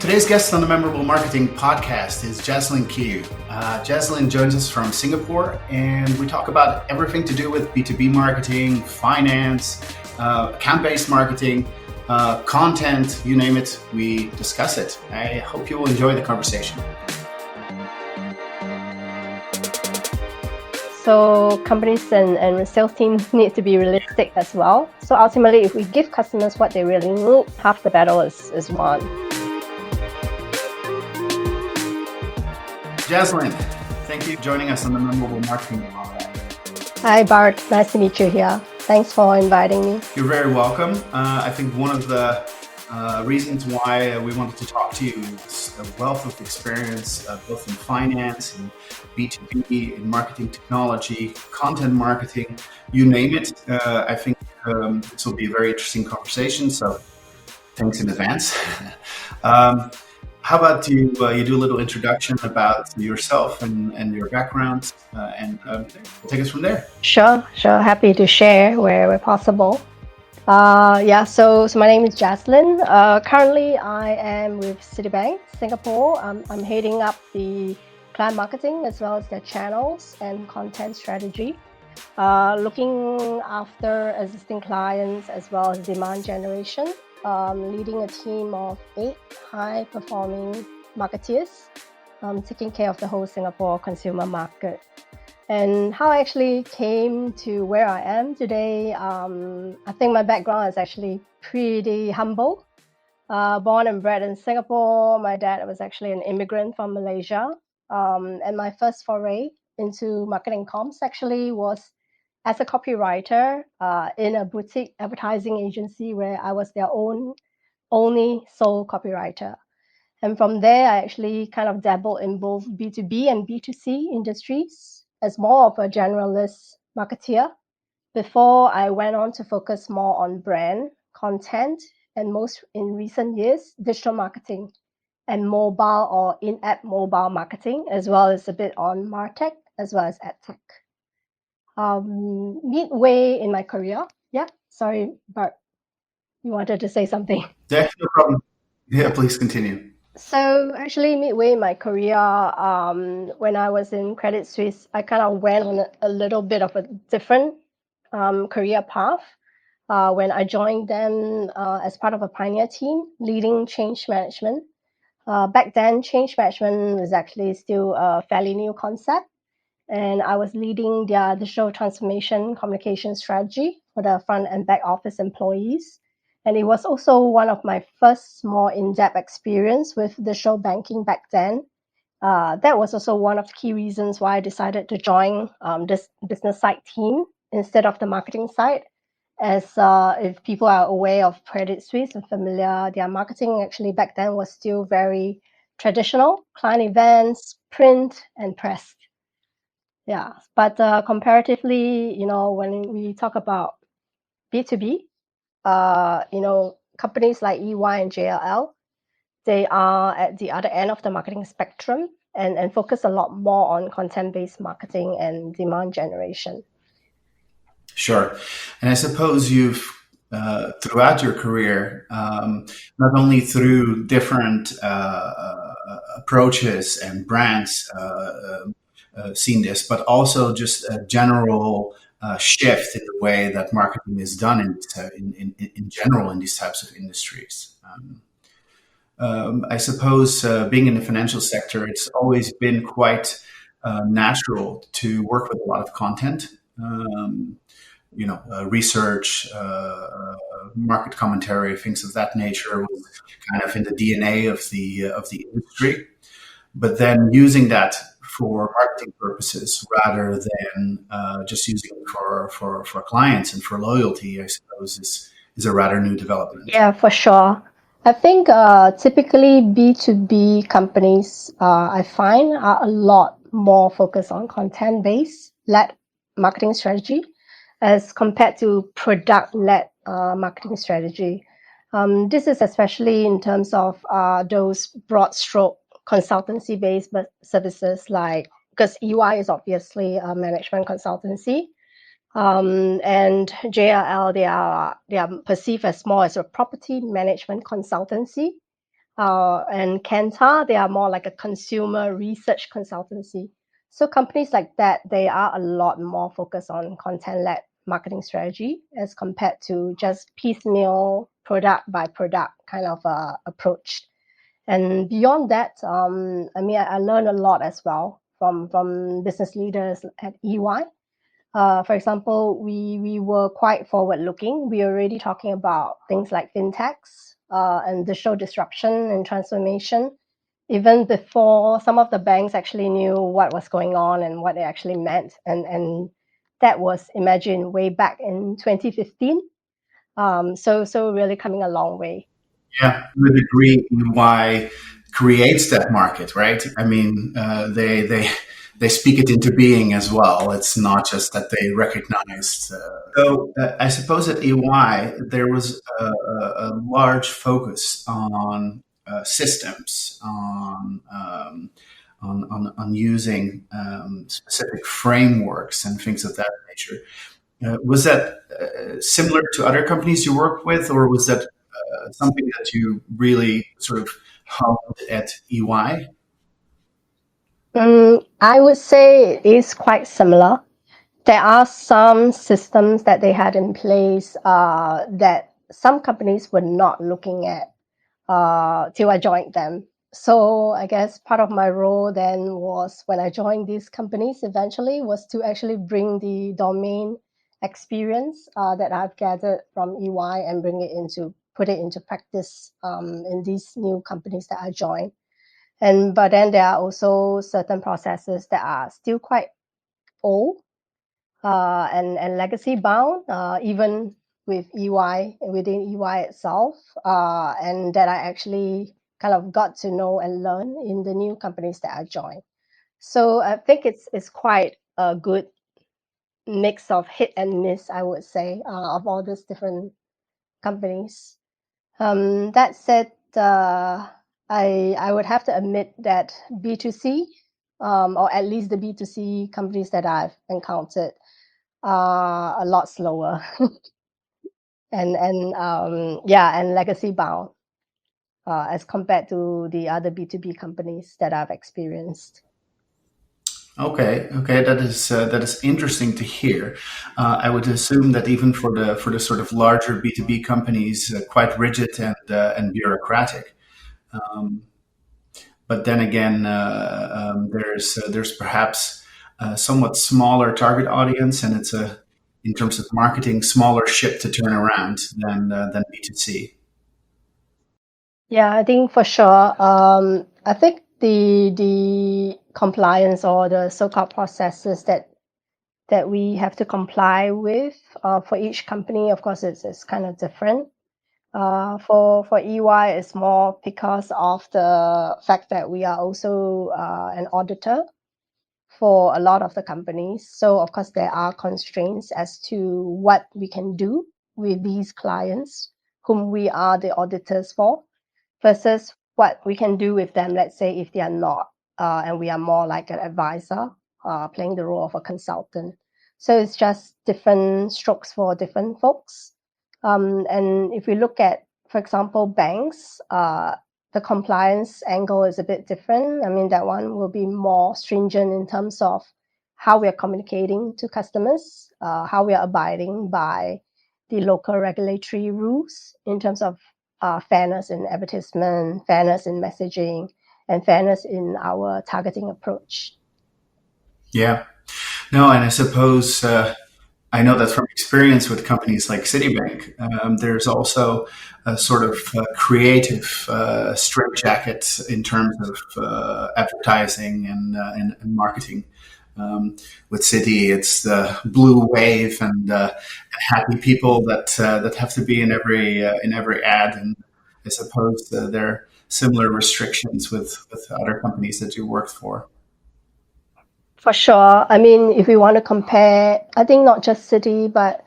Today's guest on the Memorable Marketing podcast is Jaslyin Qiyu. Jaslyin joins us from Singapore, and we talk about everything to do with B2B marketing, finance, account-based marketing, content, you name it, we discuss it. I hope you will enjoy the conversation. So companies and sales teams need to be realistic as well. So ultimately, if we give customers what they really need, half the battle is won. Jaslyin, thank you for joining us on the Memorable Marketing podcast. Hi Bart, nice to meet you here. Thanks for inviting me. You're very welcome. I think one of the reasons why we wanted to talk to you is a wealth of experience, both in finance, in B2B, in marketing technology, content marketing, you name it. I think this will be a very interesting conversation, so thanks in advance. How about you do a little introduction about yourself and your background, and take us from there. Sure. Happy to share where possible. So my name is Jaslyin. Currently, I am with Citibank, Singapore. I'm heading up the client marketing as well as their channels and content strategy, looking after existing clients as well as demand generation, leading a team of 8 high-performing marketeers, taking care of the whole Singapore consumer market. And how I actually came to where I am today, I think my background is actually pretty humble. Born and bred in Singapore, my dad was actually an immigrant from Malaysia. And my first foray into marketing comms actually was as a copywriter in a boutique advertising agency where I was their only sole copywriter. And from there, I actually kind of dabbled in both B2B and B2C industries as more of a generalist marketeer before I went on to focus more on brand, content, and most in recent years, digital marketing and mobile or in-app mobile marketing, as well as a bit on MarTech as well as AdTech. Midway in my career. Yeah, sorry, Bart, you wanted to say something. Yeah, no problem. Yeah, please continue. So actually, midway in my career, when I was in Credit Suisse, I kind of went on a little bit of a different career path when I joined them as part of a pioneer team leading change management. Back then, change management was actually still a fairly new concept, and I was leading their digital transformation communication strategy for the front and back office employees. And it was also one of my first more in-depth experience with digital banking back then. That was also one of the key reasons why I decided to join this business side team instead of the marketing side. As if people are aware of Credit Suisse and familiar, their marketing actually back then was still very traditional, client events, print, and press. Yeah, but comparatively, when we talk about B2B, companies like EY and JLL, they are at the other end of the marketing spectrum and focus a lot more on content-based marketing and demand generation. Sure. And I suppose you've, throughout your career, not only through different approaches and brands, seen this, but also just a general shift in the way that marketing is done in general in these types of industries. I suppose being in the financial sector, it's always been quite natural to work with a lot of content, research, market commentary, things of that nature was kind of in the DNA of the industry. But then using that for marketing purposes rather than just using it for clients and for loyalty, I suppose is a rather new development. Yeah, for sure. I think typically B2B companies, I find, are a lot more focused on content-based led marketing strategy as compared to product-led marketing strategy. This is especially in terms of those broad stroke consultancy-based services, like, because EY is obviously a management consultancy, and JLL, they are perceived as more as a property management consultancy. And Kantar, they are more like a consumer research consultancy. So companies like that, they are a lot more focused on content-led marketing strategy as compared to just piecemeal product by product kind of approach. And beyond that, I mean, I learned a lot as well from business leaders at EY. For example, we were quite forward looking. We were already talking about things like fintechs and digital disruption and transformation, even before some of the banks actually knew what was going on and what it actually meant. And that was imagined way back in 2015. So really coming a long way. Yeah, to a degree, why creates that market, right? I mean, they speak it into being as well. It's not just that they recognized. I suppose at EY there was a large focus on systems, on using specific frameworks and things of that nature. Was that similar to other companies you worked with, or was that something that you really sort of honed at EY? I would say it is quite similar. There are some systems that they had in place that some companies were not looking at till I joined them. So I guess part of my role then was when I joined these companies eventually was to actually bring the domain experience that I've gathered from EY and put it into practice in these new companies that I joined. But then there are also certain processes that are still quite old and legacy bound, even with EY within EY itself, and that I actually kind of got to know and learn in the new companies that I joined. So I think it's quite a good mix of hit and miss, I would say, of all these different companies. That said, I would have to admit that B2C, or at least the B2C companies that I've encountered, are a lot slower and legacy bound as compared to the other B2B companies that I've experienced. Okay, that is interesting to hear. I would assume that even for the sort of larger B2B companies, quite rigid and bureaucratic. Um, but then again, there's perhaps a somewhat smaller target audience, and it's a in terms of marketing smaller ship to turn around than B2C. Yeah, I think for sure. I think the compliance or the so-called processes that we have to comply with for each company, of course, it's kind of different. For EY, it's more because of the fact that we are also an auditor for a lot of the companies. So of course, there are constraints as to what we can do with these clients whom we are the auditors for versus what we can do with them, let's say, if they are not, and we are more like an advisor, playing the role of a consultant. So it's just different strokes for different folks. And if we look at, for example, banks, the compliance angle is a bit different. I mean, that one will be more stringent in terms of how we are communicating to customers, how we are abiding by the local regulatory rules in terms of fairness in advertisement, fairness in messaging, and fairness in our targeting approach. Yeah. No, and I suppose I know that from experience with companies like Citibank, there's also a sort of creative straitjacket in terms of advertising and marketing. With Citi, it's the blue wave and happy people that have to be in every ad, and I suppose there are similar restrictions with other companies that you worked for. For sure. I mean, if we want to compare, I think not just Citi, but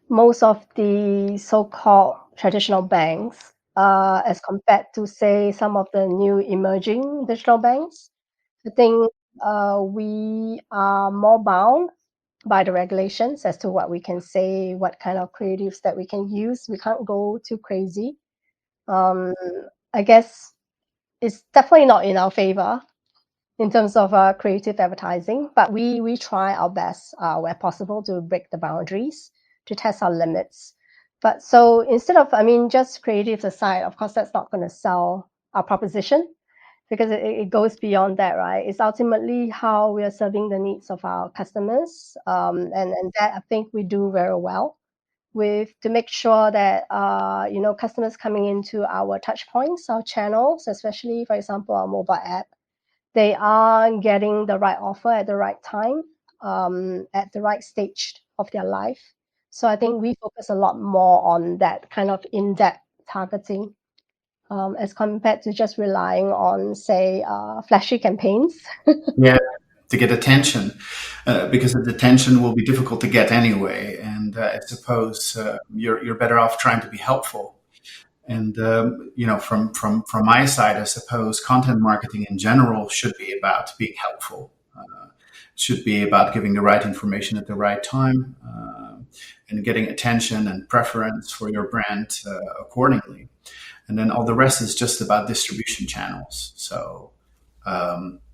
most of the so-called traditional banks, as compared to, say, some of the new emerging digital banks, I think we are more bound by the regulations as to what we can say, what kind of creatives that we can use. We can't go too crazy. Um, I guess it's definitely not in our favor in terms of creative advertising, but we try our best where possible to break the boundaries, to test our limits. But so instead of, I mean, just creative aside, of course, that's not going to sell our proposition because it goes beyond that, right? It's ultimately how we are serving the needs of our customers, and that I think we do very well with to make sure that customers coming into our touch points, our channels, especially for example our mobile app, they are getting the right offer at the right time, at the right stage of their life. So I think we focus a lot more on that kind of in-depth targeting, as compared to just relying on, say, flashy campaigns. Yeah, to get attention, because the attention will be difficult to get anyway. And I suppose you're better off trying to be helpful. And from my side, I suppose content marketing in general should be about being helpful. Should be about giving the right information at the right time, and getting attention and preference for your brand accordingly. And then all the rest is just about distribution channels. So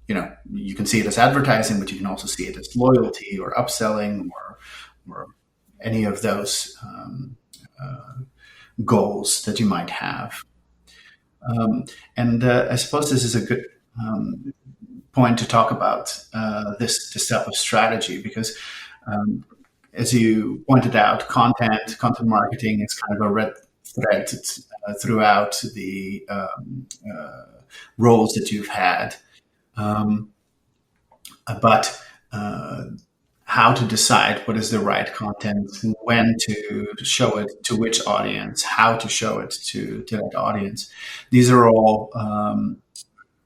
you can see it as advertising, but you can also see it as loyalty or upselling or any of those goals that you might have. And I suppose this is a good point to talk about this type of strategy because, as you pointed out, content marketing is kind of a red thread throughout the roles that you've had. But how to decide what is the right content, when to show it to which audience, how to show it to that audience. These are all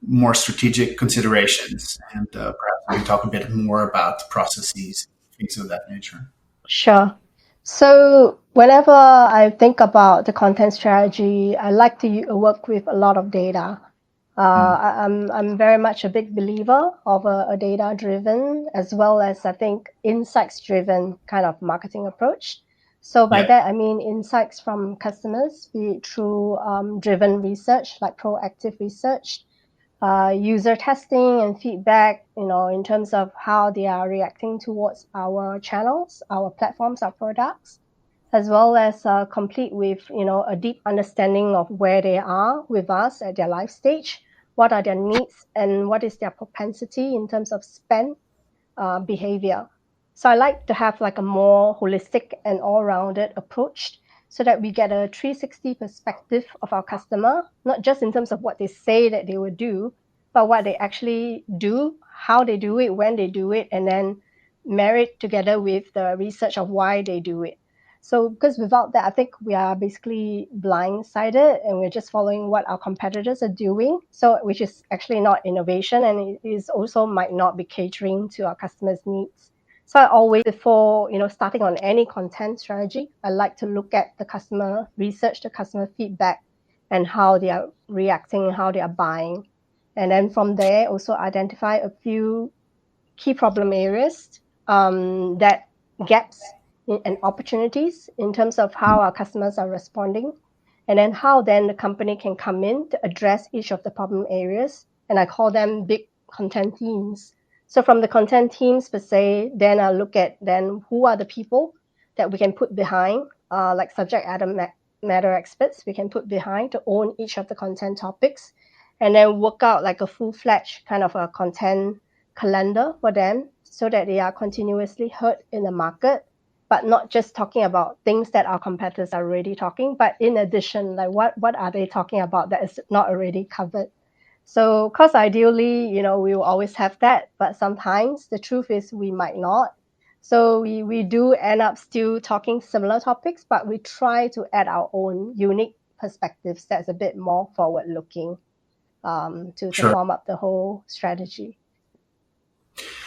more strategic considerations. And perhaps we can talk a bit more about processes, things of that nature. Sure. So whenever I think about the content strategy, I like to work with a lot of data. I'm very much a big believer of a data-driven as well as I think insights-driven kind of marketing approach. So by that I mean insights from customers, be it through driven research like proactive research, user testing and feedback, in terms of how they are reacting towards our channels, our platforms, our products, as well as complete with, a deep understanding of where they are with us at their life stage, what are their needs, and what is their propensity in terms of spend behavior. So I like to have like a more holistic and all-rounded approach so that we get a 360 perspective of our customer, not just in terms of what they say that they will do, but what they actually do, how they do it, when they do it, and then marry it together with the research of why they do it. So because without that, I think we are basically blindsided and we're just following what our competitors are doing. So which is actually not innovation, and it is also might not be catering to our customers' needs. So I always, before starting on any content strategy, I like to look at the customer research, the customer feedback, and how they are reacting, how they are buying. And then from there, also identify a few key problem areas, that gaps and opportunities in terms of how our customers are responding, and then how then the company can come in to address each of the problem areas. And I call them big content teams. So from the content teams per se, then I'll look at then who are the people that we can put behind, like subject matter experts we can put behind to own each of the content topics, and then work out like a full-fledged kind of a content calendar for them so that they are continuously heard in the market, but not just talking about things that our competitors are already talking, but in addition, like what are they talking about that is not already covered. So, of course, ideally, we will always have that, but sometimes the truth is we might not. So we do end up still talking similar topics, but we try to add our own unique perspectives that's a bit more forward-looking, to form up the whole strategy.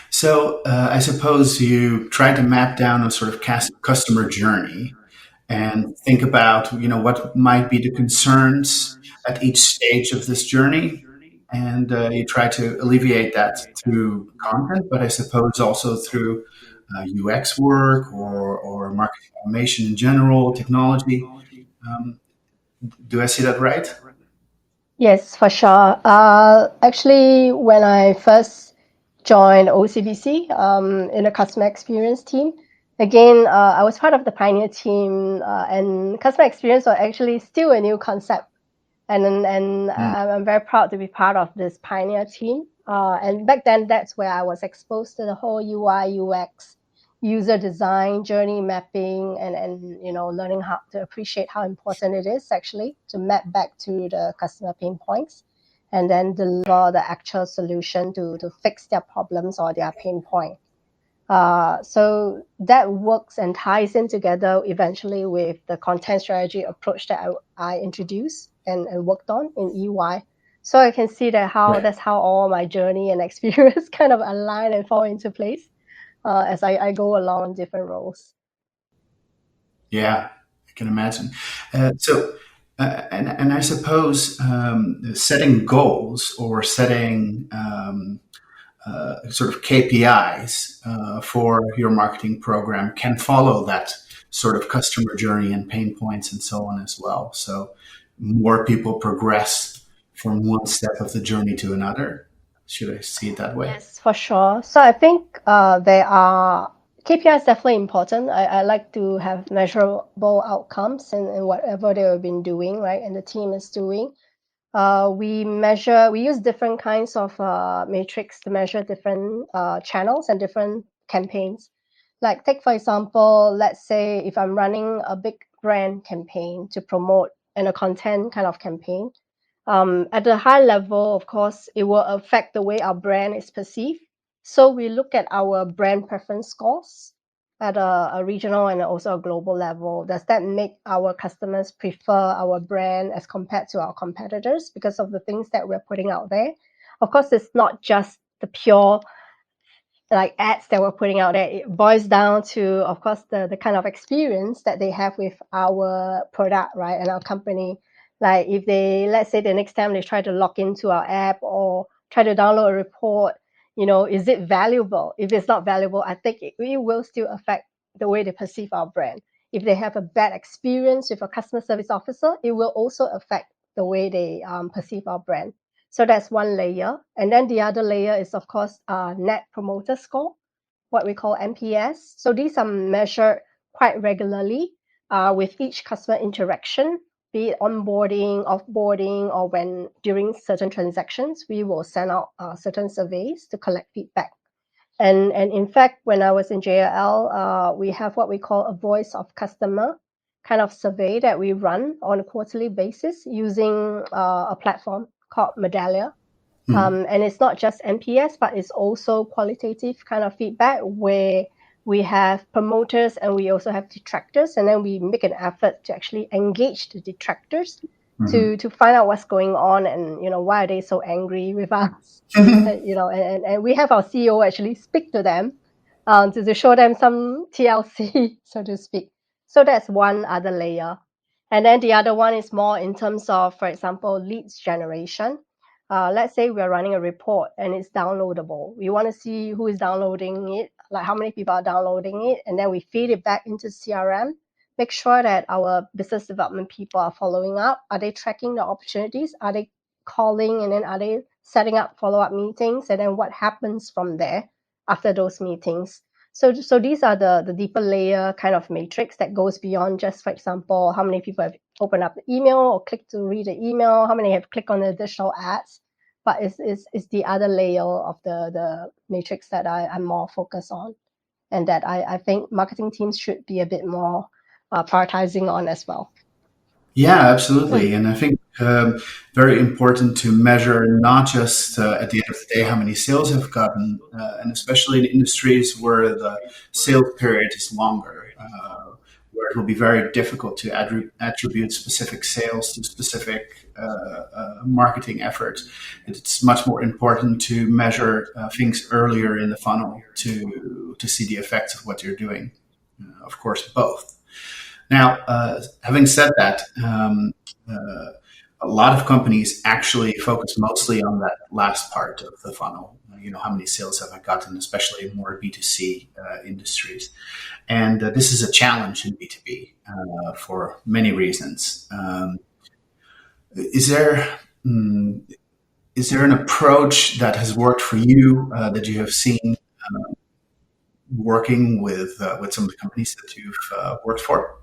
So I suppose you try to map down a sort of customer journey and think about, what might be the concerns at each stage of this journey. And you try to alleviate that through content, but I suppose also through UX work or marketing automation in general, technology. Do I see that right? Yes, for sure. Actually, when I first joined OCBC in the customer experience team, again, I was part of the pioneer team, and customer experience was actually still a new concept. And Mm. I'm very proud to be part of this pioneer team. And back then, that's where I was exposed to the whole UI, UX, user design, journey mapping, and learning how to appreciate how important it is actually to map back to the customer pain points, and then deliver the actual solution to fix their problems or their pain point. So that works and ties in together eventually with the content strategy approach that I introduced and worked on in EY. So I can see that Right. that's how all my journey and experience kind of align and fall into place as I go along different roles. Yeah, I can imagine. And I suppose setting goals or setting sort of KPIs for your marketing program can follow that sort of customer journey and pain points and so on as well. So more people progress from one step of the journey to another. Should I see it that way? Yes, for sure. So I think there are KPIs definitely important. I like to have measurable outcomes in whatever they've been doing, right? And the team is doing. We use different kinds of matrix to measure different channels and different campaigns. Like take for example, let's say if I'm running a big brand campaign to promote and a content kind of campaign, at a high level, of course, it will affect the way our brand is perceived. So we look at our brand preference scores at a regional and also a global level. Does that make our customers prefer our brand as compared to our competitors because of the things that we're putting out there? Of course, it's not just the pure like ads that we're putting out there. It boils down to, of course, the kind of experience that they have with our product, right, and our company. Like if they, let's say, the next time they try to log into our app or try to download a report, is it valuable? If it's not valuable, I think it will still affect the way they perceive our brand. If they have a bad experience with a customer service officer, it will also affect the way they perceive our brand. So that's one layer. And then the other layer is, of course, net promoter score, what we call NPS. So these are measured quite regularly with each customer interaction, be it onboarding, offboarding, or when during certain transactions, we will send out certain surveys to collect feedback. And in fact, when I was in JLL, we have what we call a voice of customer kind of survey that we run on a quarterly basis using a platform called Medallia. Hmm. And it's not just NPS, but it's also qualitative kind of feedback where we have promoters and we also have detractors, and then we make an effort to actually engage the detractors Hmm. to find out what's going on and why are they so angry with us. And we have our CEO actually speak to them to show them some TLC, so to speak. So that's one other layer. And then the other one is more in terms of, for example, leads generation. Let's say we're running a report and it's downloadable. We want to see who is downloading it, like how many people are downloading it, and then we feed it back into CRM. Make sure that our business development people are following up. Are they tracking the opportunities? Are they calling, and then are they setting up follow-up meetings? And then what happens from there after those meetings? So these are the deeper layer kind of matrix that goes beyond just, for example, how many people have opened up the email or clicked to read the email, how many have clicked on the additional ads, but it's the other layer of the matrix that I'm more focused on, and that I think marketing teams should be a bit more prioritizing on as well. Yeah, absolutely. And I think very important to measure not just at the end of the day how many sales have gotten, and especially in industries where the sales period is longer, where it will be very difficult to attribute specific sales to specific marketing efforts. It's much more important to measure things earlier in the funnel to see the effects of what you're doing. Of course, both. Now, having said that, a lot of companies actually focus mostly on that last part of the funnel. How many sales have I gotten, especially in more B2C industries. And this is a challenge in B2B for many reasons. Is there is there an approach that has worked for you that you have seen working with some of the companies that you've worked for?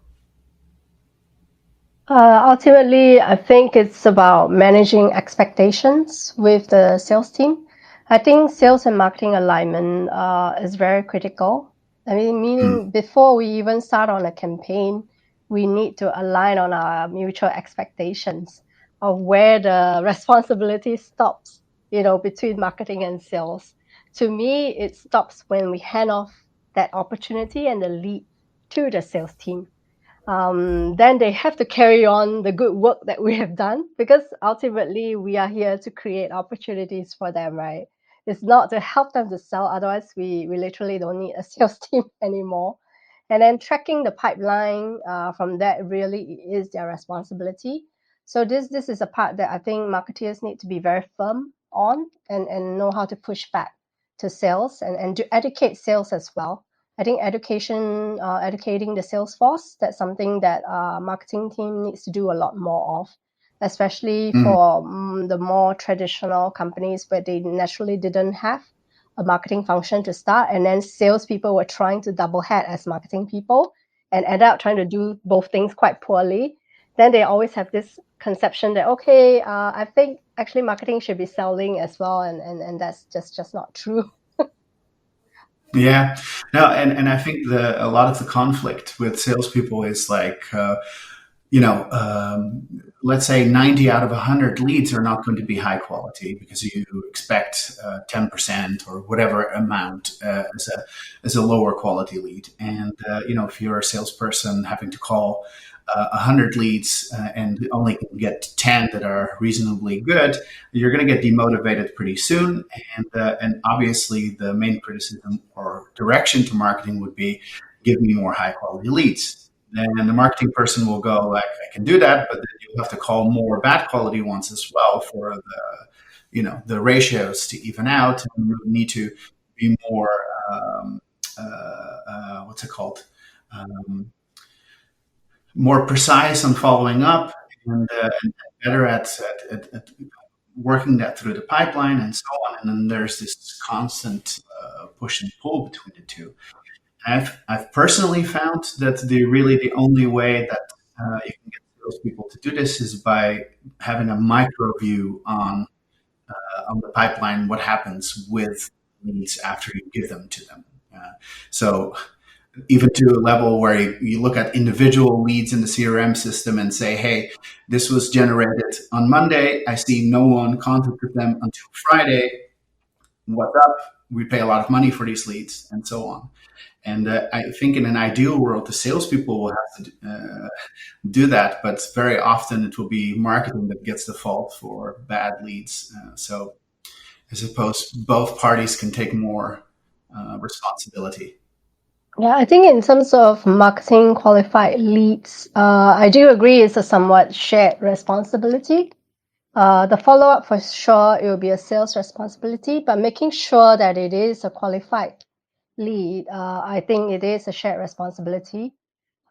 Ultimately, I think it's about managing expectations with the sales team. I think sales and marketing alignment is very critical. I mean, Mm, meaning before we even start on a campaign, we need to align on our mutual expectations of where the responsibility stops, between marketing and sales. To me, it stops when we hand off that opportunity and the lead to the sales team. Then they have to carry on the good work that we have done, because ultimately we are here to create opportunities for them, right? It's not to help them to sell, otherwise we literally don't need a sales team anymore. And then tracking the pipeline from that really is their responsibility. So this is a part that I think marketeers need to be very firm on, and know how to push back to sales, and to educate sales as well. I think educating the sales force, that's something that marketing team needs to do a lot more of, especially mm. for the more traditional companies where they naturally didn't have a marketing function to start, and then salespeople were trying to double head as marketing people and end up trying to do both things quite poorly. Then they always have this conception that, okay, I think actually marketing should be selling as well, and that's just not true. Yeah, no, and I think a lot of the conflict with salespeople is like, let's say 90 out of 100 leads are not going to be high quality because you expect 10% or whatever amount as a lower quality lead. And, if you're a salesperson having to call 100 leads and only can get 10 that are reasonably good, you're going to get demotivated pretty soon. And obviously, the main criticism or direction to marketing would be give me more high quality leads. And the marketing person will go like, I can do that, but then you'll have to call more bad quality ones as well for the ratios to even out. And you need to be more, what's it called? Um, More precise on following up, and better at working that through the pipeline and so on. And then there's this constant push and pull between the two. I've personally found that the only way that you can get those people to do this is by having a micro view on the pipeline, what happens with leads after you give them to them. So even to a level where you look at individual leads in the CRM system and say, hey, this was generated on Monday. I see no one contacted them until Friday. What's up? We pay a lot of money for these leads and so on. And I think in an ideal world, the salespeople will have to do that, but very often it will be marketing that gets the fault for bad leads. So I suppose both parties can take more responsibility. Yeah, I think in terms of marketing qualified leads, I do agree it's a somewhat shared responsibility. The follow-up, for sure, it will be a sales responsibility, but making sure that it is a qualified lead, I think it is a shared responsibility.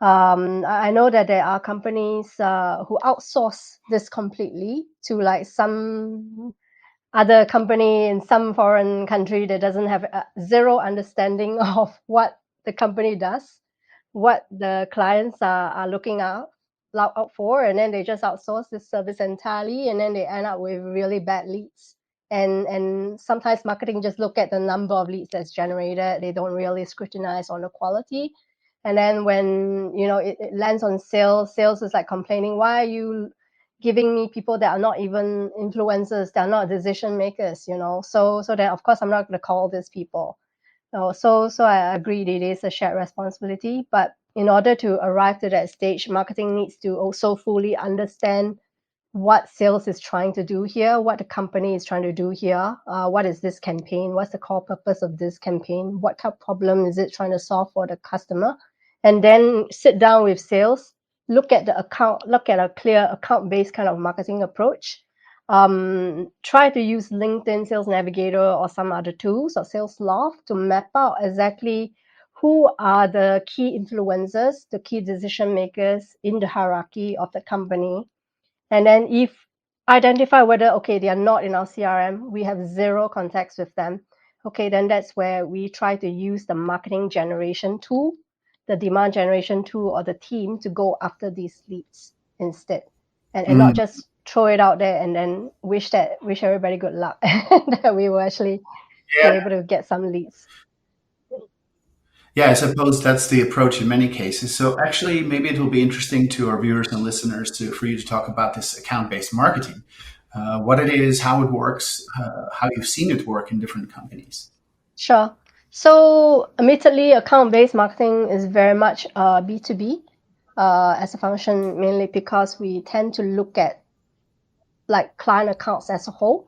I know that there are companies who outsource this completely to like some other company in some foreign country that doesn't have zero understanding of what the company does, what the clients are looking out for, and then they just outsource this service entirely, and then they end up with really bad leads. And sometimes marketing just look at the number of leads that's generated. They don't really scrutinize on the quality. And then when it lands on sales is like complaining, why are you giving me people that are not even influencers, that are not decision makers, so that of course I'm not going to call these people. So I agree it is a shared responsibility, but in order to arrive to that stage, marketing needs to also fully understand what sales is trying to do here, what the company is trying to do here, what is this campaign, what's the core purpose of this campaign, what kind of problem is it trying to solve for the customer, and then sit down with sales, look at the account, look at a clear account-based kind of marketing approach. Try to use LinkedIn Sales Navigator or some other tools or Sales Loft to map out exactly who are the key influencers, the key decision makers in the hierarchy of the company. And then if identify whether, okay, they are not in our CRM, we have zero contacts with them. Okay, then that's where we try to use the marketing generation tool, the demand generation tool, or the team to go after these leads instead, and not just throw it out there and then wish everybody good luck that we will actually be Yeah. able to get some leads. Yeah, I suppose that's the approach in many cases. So actually, maybe it will be interesting to our viewers and listeners for you to talk about this account-based marketing, what it is, how it works, how you've seen it work in different companies. Sure. So admittedly, account-based marketing is very much B2B as a function, mainly because we tend to look at like client accounts as a whole.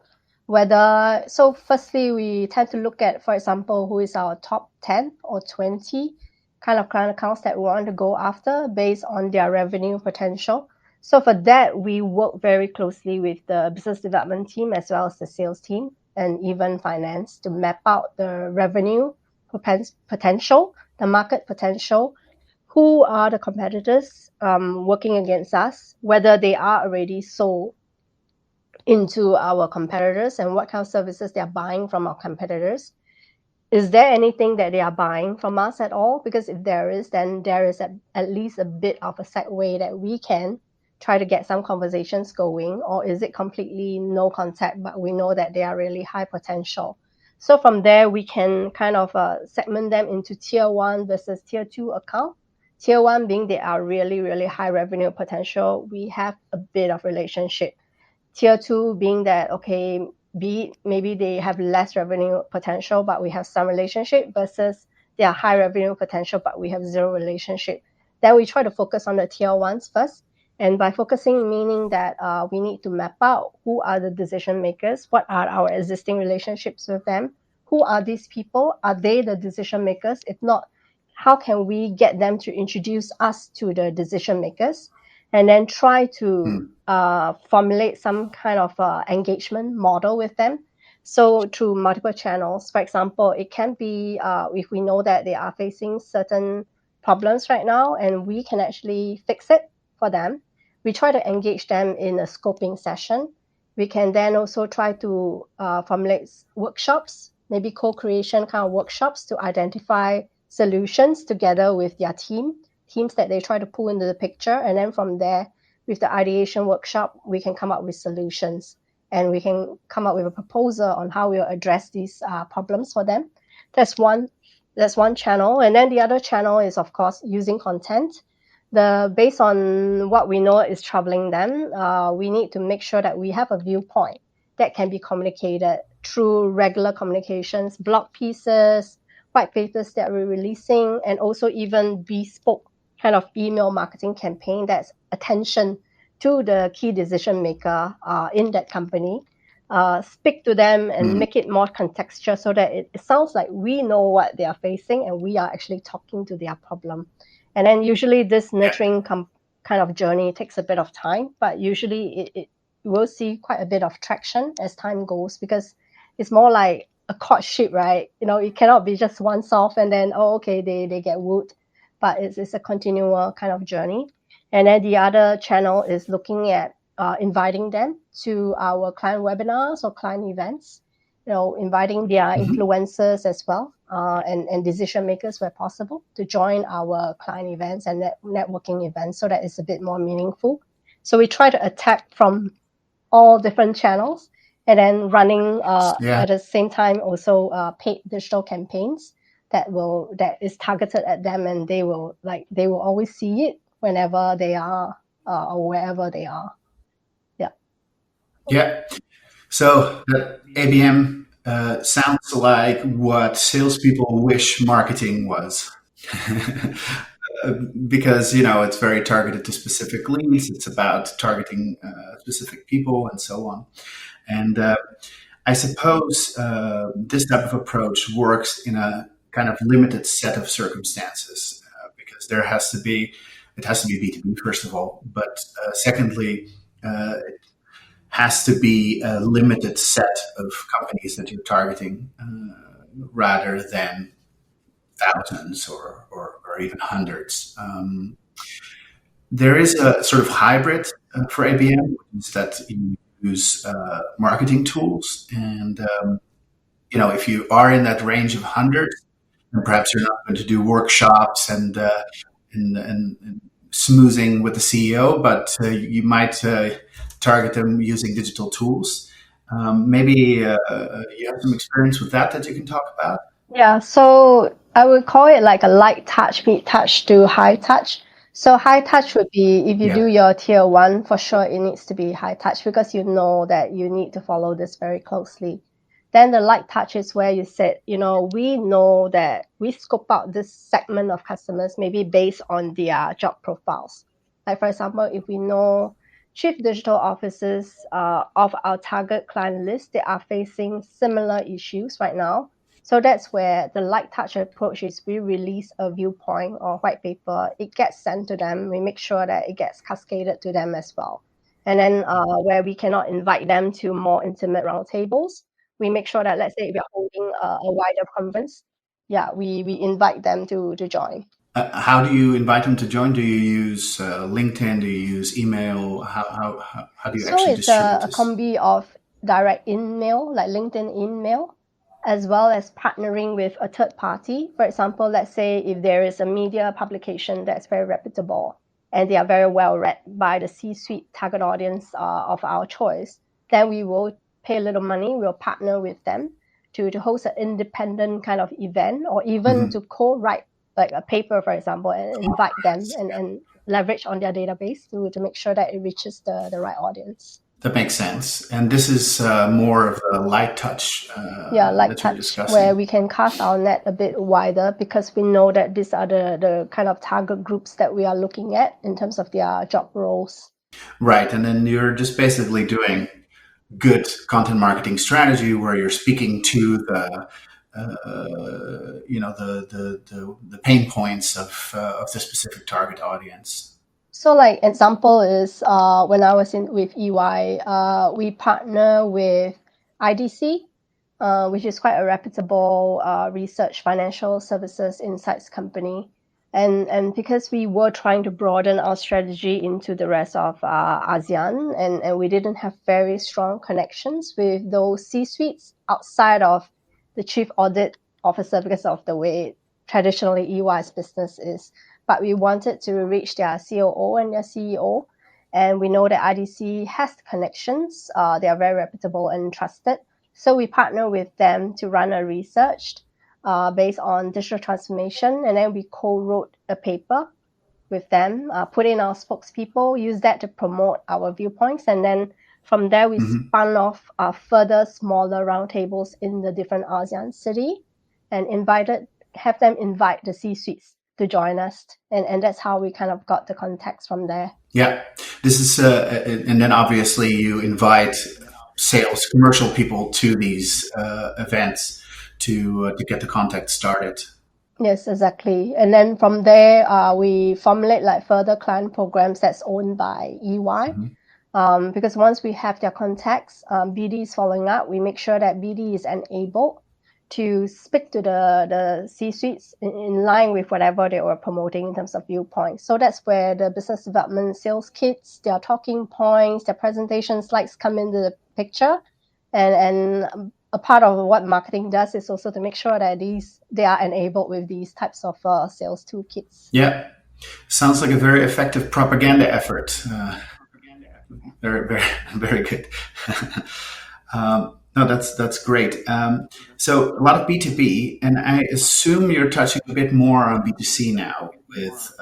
Firstly, we tend to look at, for example, who is our top 10 or 20 kind of client accounts that we want to go after based on their revenue potential. So for that, we work very closely with the business development team as well as the sales team and even finance to map out the revenue potential, the market potential, who are the competitors working against us, whether they are already sold into our competitors and what kind of services they are buying from our competitors. Is there anything that they are buying from us at all? Because if there is, then there is at least a bit of a segue that we can try to get some conversations going, or is it completely no contact, but we know that they are really high potential? So from there, we can kind of segment them into tier 1 versus tier 2 account. Tier 1 being they are really, really high revenue potential. We have a bit of relationship. Tier 2 being that, okay, maybe they have less revenue potential, but we have some relationship, versus they are high revenue potential, but we have zero relationship. Then we try to focus on the tier 1s first. And by focusing, meaning that we need to map out who are the decision makers, what are our existing relationships with them, who are these people, are they the decision makers? If not, how can we get them to introduce us to the decision makers? And then try to formulate some kind of engagement model with them. So through multiple channels, for example, it can be if we know that they are facing certain problems right now and we can actually fix it for them, we try to engage them in a scoping session. We can then also try to formulate workshops, maybe co-creation kind of workshops to identify solutions together with their teams that they try to pull into the picture. And then from there, with the ideation workshop, we can come up with solutions and we can come up with a proposal on how we'll address these problems for them. That's one channel. And then the other channel is, of course, using content. Based on what we know is troubling them, we need to make sure that we have a viewpoint that can be communicated through regular communications, blog pieces, white papers that we're releasing, and also even bespoke kind of email marketing campaign that's attention to the key decision maker in that company. Speak to them and make it more contextual so that it sounds like we know what they are facing and we are actually talking to their problem. And then usually this nurturing kind of journey takes a bit of time, but usually it will see quite a bit of traction as time goes, because it's more like a courtship, right? It cannot be just once off and then, they get wooed, but it's a continual kind of journey. And then the other channel is looking at inviting them to our client webinars or client events, inviting their influencers as well, and decision makers where possible to join our client events and networking events so that it's a bit more meaningful. So we try to attack from all different channels, and then running at the same time also paid digital campaigns that is targeted at them, and they will always see it whenever they are or wherever they are. Yeah. So ABM sounds like what salespeople wish marketing was. Because it's very targeted to specific leads. It's about targeting specific people and so on. And I suppose this type of approach works in a kind of limited set of circumstances, because it has to be B2B first of all, but secondly, it has to be a limited set of companies that you're targeting, rather than thousands or even hundreds. There is a sort of hybrid for ABM, which is that you use marketing tools. And if you are in that range of hundreds, and perhaps you're not going to do workshops and smoothing with the CEO, but you might target them using digital tools. Maybe you have some experience with that you can talk about. Yeah, so I would call it like a light touch, mid touch to high touch. So high touch would be if you do your tier one, for sure it needs to be high touch because you know that you need to follow this very closely. Then the light touch is where you said, we know that we scope out this segment of customers maybe based on their job profiles. Like for example, if we know chief digital officers of our target client list, they are facing similar issues right now. So that's where the light touch approach is we release a viewpoint or white paper, it gets sent to them, we make sure that it gets cascaded to them as well. And then where we cannot invite them to more intimate roundtables, we make sure that, let's say if we're holding a wider conference, we invite them to join. How do you invite them to join? Do you use LinkedIn? Do you use email? How do you actually distribute this? So it's a combi of direct email, like LinkedIn email, as well as partnering with a third party. For example, let's say if there is a media publication that's very reputable and they are very well read by the C-suite target audience of our choice, then we will pay a little money, we'll partner with them to host an independent kind of event, or even to co-write like a paper, for example, and invite them and leverage on their database to make sure that it reaches the right audience. That makes sense. And this is more of a light touch. Light touch, where we can cast our net a bit wider because we know that these are the kind of target groups that we are looking at in terms of their job roles. Right. And then you're just basically doing good content marketing strategy where you're speaking to the pain points of the specific target audience. So like example is when I was with EY, we partner with IDC, which is quite a reputable research financial services insights company. And because we were trying to broaden our strategy into the rest of ASEAN, and we didn't have very strong connections with those C-suites outside of the chief audit officer because of the way traditionally EY's business is. But we wanted to reach their COO and their CEO. And we know that IDC has connections. They are very reputable and trusted. So we partner with them to run a research based on digital transformation. And then we co-wrote a paper with them, put in our spokespeople, use that to promote our viewpoints. And then from there, we spun off further smaller roundtables in the different ASEAN city and have them invite the C-suites to join us. And that's how we kind of got the context from there. Yeah, this is, and then obviously you invite sales, commercial people to these events to get the contact started. Yes, exactly. And then from there, we formulate like further client programs that's owned by EY. Because once we have their contacts, BD is following up. We make sure that BD is enabled to speak to the C-suites in line with whatever they were promoting in terms of viewpoints. So that's where the business development sales kits, their talking points, their presentation slides come into the picture. And a part of what marketing does is also to make sure that they are enabled with these types of sales toolkits. Yeah, sounds like a very effective propaganda effort. Very, very, very good. No, that's great. So a lot of B2B, and I assume you're touching a bit more on B2C now with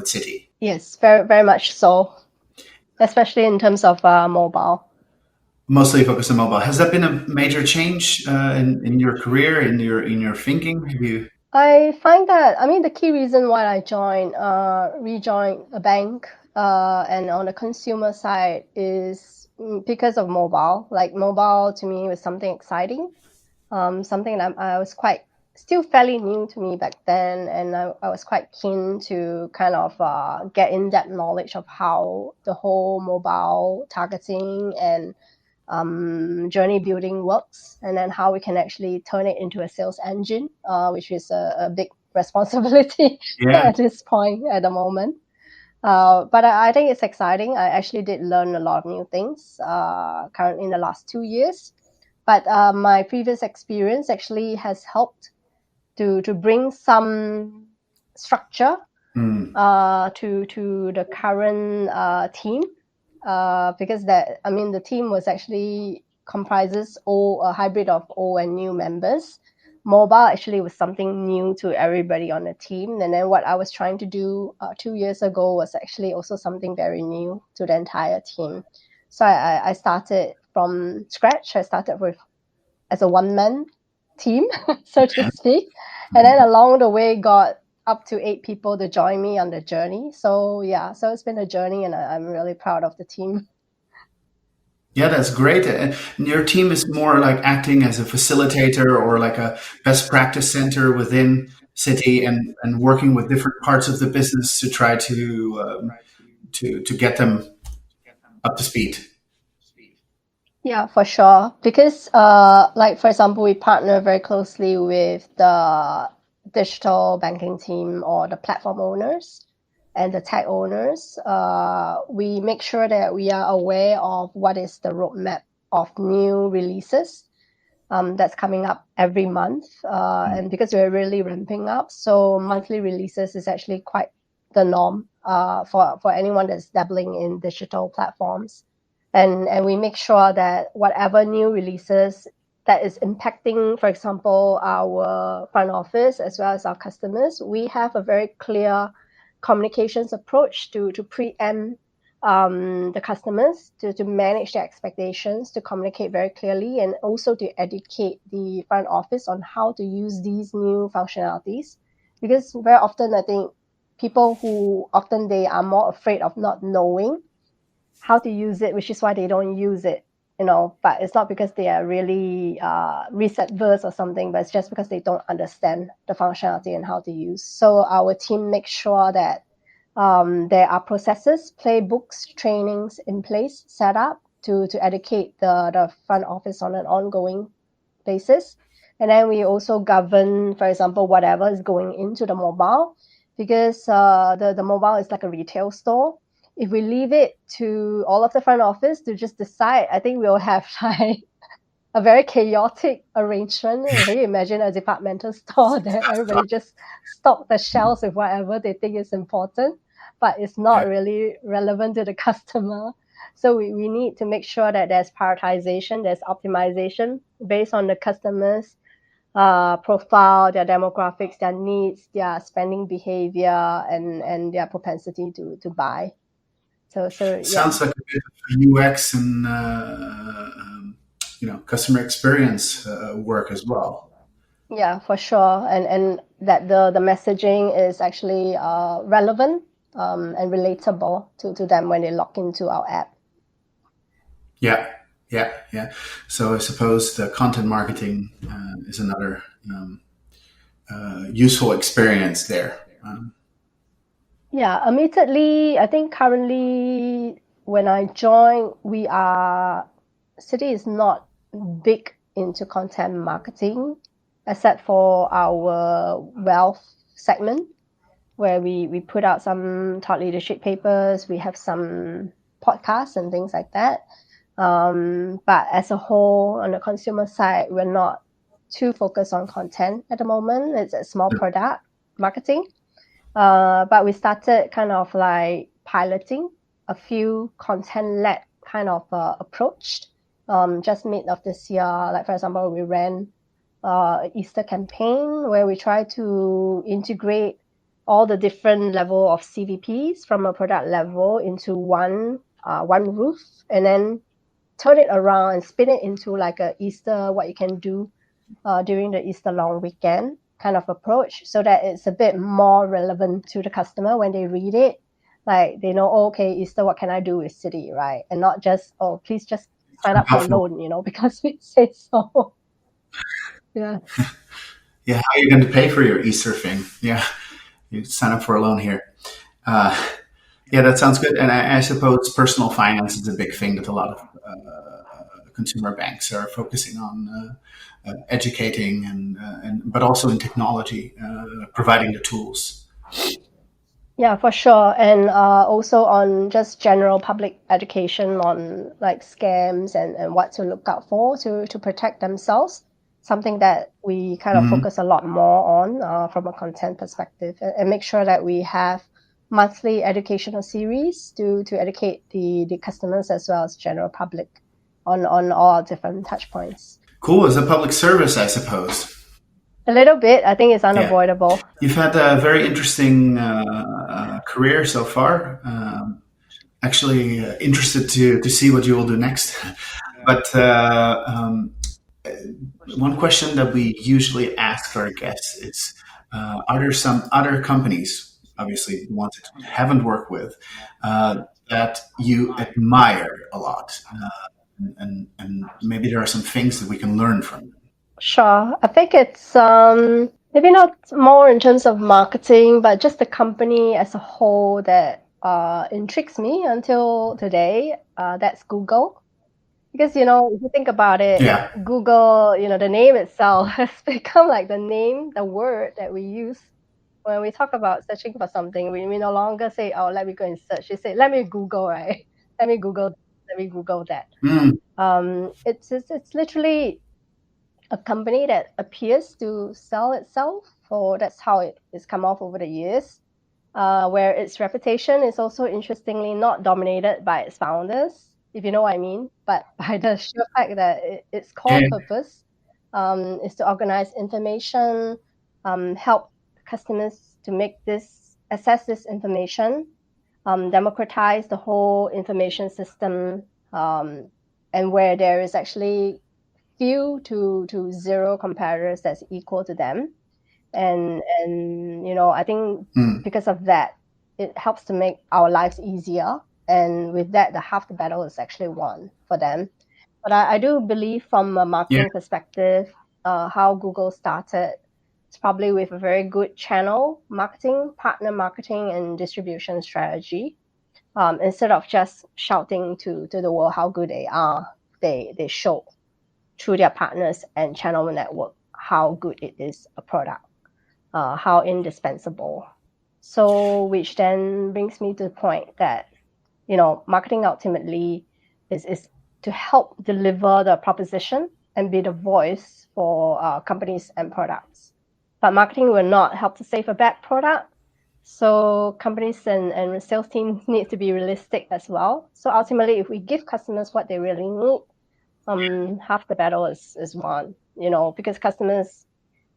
Citi. Yes, very, very much so, especially in terms of mobile. Mostly focused on mobile. Has that been a major change in your career, in your thinking? I find that, the key reason why I rejoined a bank and on the consumer side is because of mobile. Like mobile to me was something exciting, something that I was still fairly new to me back then, and I was quite keen to kind of get in-depth knowledge of how the whole mobile targeting and journey building works, and then how we can actually turn it into a sales engine, which is a big responsibility at this point at the moment. But I think it's exciting. I actually did learn a lot of new things currently in the last 2 years. But my previous experience actually has helped to bring some structure to the current team, because the team was actually comprises a hybrid of old and new members. Mobile actually was something new to everybody on the team, and then what I was trying to do 2 years ago was actually also something very new to the entire team. So I started from scratch. I started with as a one-man team, so to speak. And then along the way, got up to 8 people to join me on the journey. So yeah, so it's been a journey, and I'm really proud of the team. Yeah, that's great. And your team is more like acting as a facilitator or like a best practice center within City, and working with different parts of the business to try to get them up to speed. Yeah, for sure. Because, like for example, we partner very closely with the digital banking team or the platform owners and the tech owners. We make sure that we are aware of what is the roadmap of new releases that's coming up every month. And because we're really ramping up, so monthly releases is actually quite the norm for anyone that's dabbling in digital platforms. And we make sure that whatever new releases that is impacting, for example, our front office as well as our customers, we have a very clear communications approach to preempt the customers, to manage their expectations, to communicate very clearly, and also to educate the front office on how to use these new functionalities. Because very often I think people who often they are more afraid of not knowing how to use it, which is why they don't use it, but it's not because they are really risk adverse or something, but it's just because they don't understand the functionality and how to use. So our team makes sure that there are processes, playbooks, trainings in place set up to educate the front office on an ongoing basis. And then we also govern, for example, whatever is going into the mobile, because the mobile is like a retail store. If we leave it to all of the front office to just decide, I think we'll have like a very chaotic arrangement. Can you imagine a departmental store that everybody just stock the shelves with whatever they think is important, but it's not really relevant to the customer? So we need to make sure that there's prioritization, there's optimization based on the customers' profile, their demographics, their needs, their spending behavior, and their propensity to buy. So yeah. Sounds like a bit of UX and customer experience work as well. Yeah, for sure. And that the messaging is actually relevant and relatable to them when they log into our app. Yeah, yeah. So I suppose the content marketing is another useful experience there. Yeah, admittedly, I think currently when I joined, Citi is not big into content marketing, except for our wealth segment, where we put out some thought leadership papers, we have some podcasts and things like that. But as a whole, on the consumer side, we're not too focused on content at the moment. It's a small product marketing. But we started kind of like piloting a few content-led kind of approach. Just mid of this year, like for example, we ran Easter campaign where we try to integrate all the different level of CVPs from a product level into one roof, and then turn it around and spin it into like a Easter, what you can do during the Easter long weekend kind of approach, so that it's a bit more relevant to the customer when they read it. Like they know, oh, okay, Easter, what can I do with Citi, right? And not just, oh, please just sign up for a loan, because we say so. Yeah. Yeah, how are you going to pay for your Easter thing? Yeah, you sign up for a loan here. Yeah, that sounds good. And I suppose personal finance is a big thing that a lot of consumer banks are focusing on educating, but also in technology, providing the tools. Yeah, for sure. And also on just general public education on like scams and what to look out for to protect themselves. Something that we kind of Mhm. focus a lot more on from a content perspective and make sure that we have monthly educational series to educate the customers as well as general public on all different touch points. Cool. As a public service, I suppose. A little bit, I think it's Yeah. unavoidable. You've had a very interesting career so far. Actually, interested to see what you will do next. But one question that we usually ask our guests is: are there some other companies, obviously ones that you haven't worked with, that you admire a lot, and maybe there are some things that we can learn from them? Sure. I think it's maybe not more in terms of marketing, but just the company as a whole that intrigues me until today. That's Google. Because, if you think about it, Yeah. Google, the name itself has become like the name, the word that we use when we talk about searching for something. We no longer say, oh, let me go and search. You say, let me Google, right? Let me Google, let me Google that. Mm, It's literally a company that appears to sell itself, or that's how it's come off over the years, where its reputation is also interestingly not dominated by its founders, if you know what I mean, but by the sheer fact that its yeah. core purpose is to organize information, help customers to access this information, democratize the whole information system, and where there is actually few to zero competitors that's equal to them. And I think Mm, because of that, it helps to make our lives easier. And with that, the half the battle is actually won for them. But I do believe from a yeah. marketing perspective, how Google started, it's probably with a very good channel marketing, partner marketing, and distribution strategy. Instead of just shouting to the world how good they are, they show through their partners and channel network how good it is a product, how indispensable. So, which then brings me to the point that, marketing ultimately is to help deliver the proposition and be the voice for companies and products. But marketing will not help to save a bad product. So companies and sales teams need to be realistic as well. So ultimately, if we give customers what they really need, half the battle is won, because customers,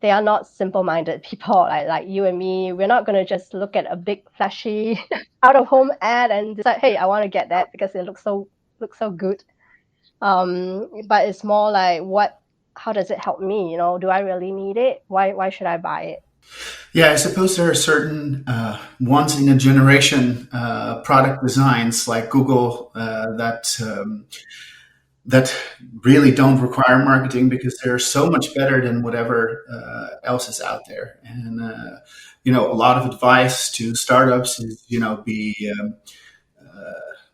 they are not simple-minded people like you and me. We're not going to just look at a big flashy out of home ad and decide, hey, I want to get that because it looks so good. But it's more like, how does it help me? Do I really need it? Why should I buy it? Yeah, I suppose there are certain once in a generation product designs like Google that really don't require marketing because they're so much better than whatever else is out there. And a lot of advice to startups is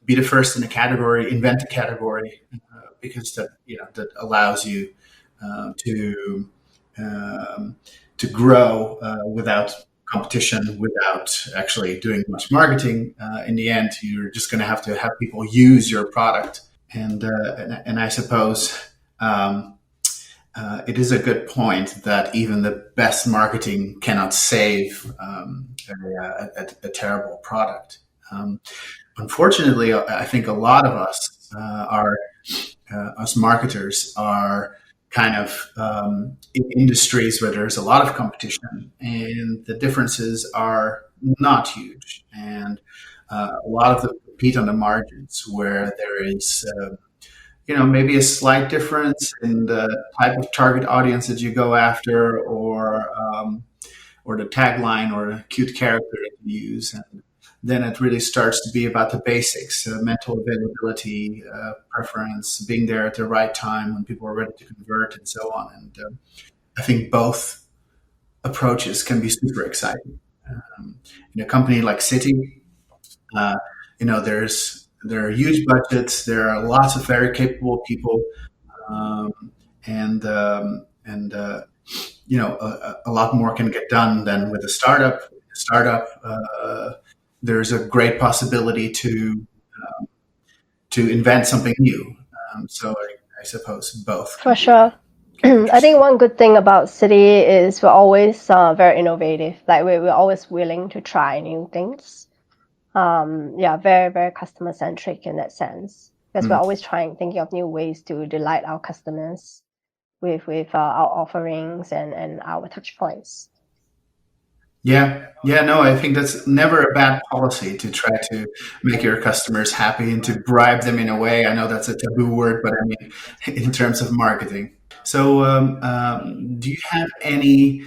be the first in a category, invent a category, because that allows you to to grow without competition, without actually doing much marketing. In the end, you're just going to have people use your product, and I suppose it is a good point that even the best marketing cannot save a terrible product. Unfortunately, I think a lot of us are us marketers are kind of in industries where there's a lot of competition and the differences are not huge, and a lot of them compete on the margins where there is maybe a slight difference in the type of target audience that you go after, or the tagline or the cute character that you use. And then it really starts to be about the basics: mental availability, preference, being there at the right time when people are ready to convert, and so on. And I think both approaches can be super exciting. In a company like Citi, uh, there are huge budgets, there are lots of very capable people, um, and a lot more can get done than with a startup. startup, there's a great possibility to invent something new. So I suppose both For can sure. be I interesting. think one good thing about Citi is we're always very innovative. Like we're always willing to try new things. Yeah, very, very customer centric in that sense. Because we're always thinking of new ways to delight our customers with our offerings and our touch points. Yeah, yeah, no, I think that's never a bad policy to try to make your customers happy and to bribe them in a way. I know that's a taboo word, but I mean, in terms of marketing. So, do you have any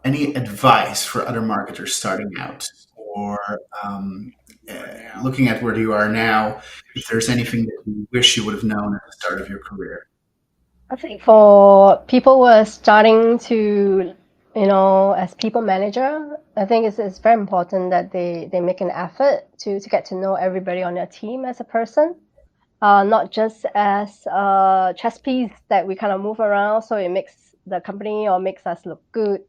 advice for other marketers starting out, or looking at where you are now? If there's anything that you wish you would have known at the start of your career? I think for people who are starting to, as people manager, I think it's very important that they make an effort to get to know everybody on their team as a person, not just as a chess piece that we kind of move around so it makes the company or makes us look good.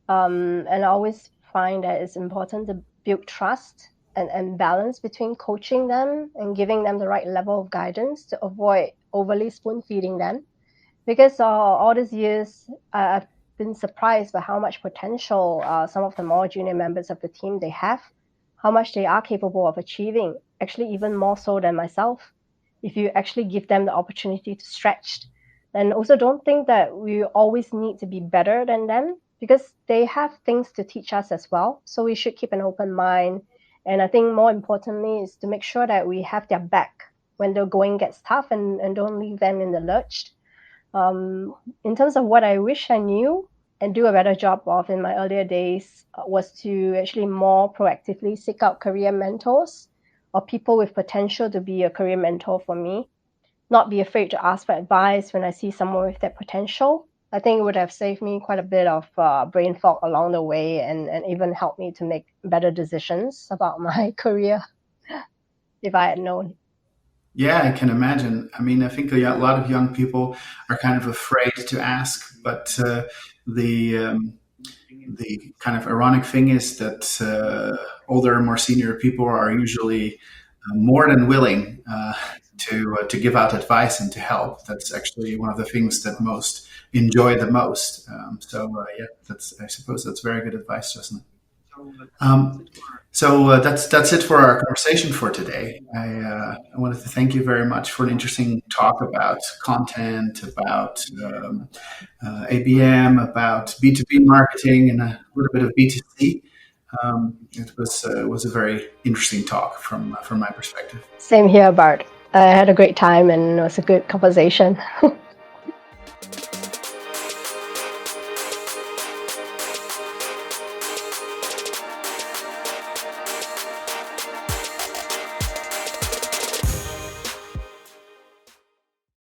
And I always find that it's important to build trust and balance between coaching them and giving them the right level of guidance to avoid overly spoon feeding them. Because all these years, I've been surprised by how much potential some of the more junior members of the team they have, how much they are capable of achieving, actually even more so than myself, if you actually give them the opportunity to stretch. And also don't think that we always need to be better than them because they have things to teach us as well. So we should keep an open mind. And I think more importantly is to make sure that we have their back when the going gets tough and don't leave them in the lurch. In terms of what I wish I knew and do a better job of in my earlier days was to actually more proactively seek out career mentors or people with potential to be a career mentor for me. Not be afraid to ask for advice when I see someone with that potential. I think it would have saved me quite a bit of brain fog along the way and even helped me to make better decisions about my career if I had known. Yeah, I can imagine. I mean, I think a lot of young people are kind of afraid to ask, but the the kind of ironic thing is that older, more senior people are usually more than willing to give out advice and to help. That's actually one of the things that most enjoy the most. Yeah, that's I suppose that's very good advice, Justin. Um, that's it for our conversation for today. I wanted to thank you very much for an interesting talk about content, about ABM, about B2B marketing, and a little bit of B2C. It was a very interesting talk from my perspective. Same here, Bart. I had a great time and it was a good conversation.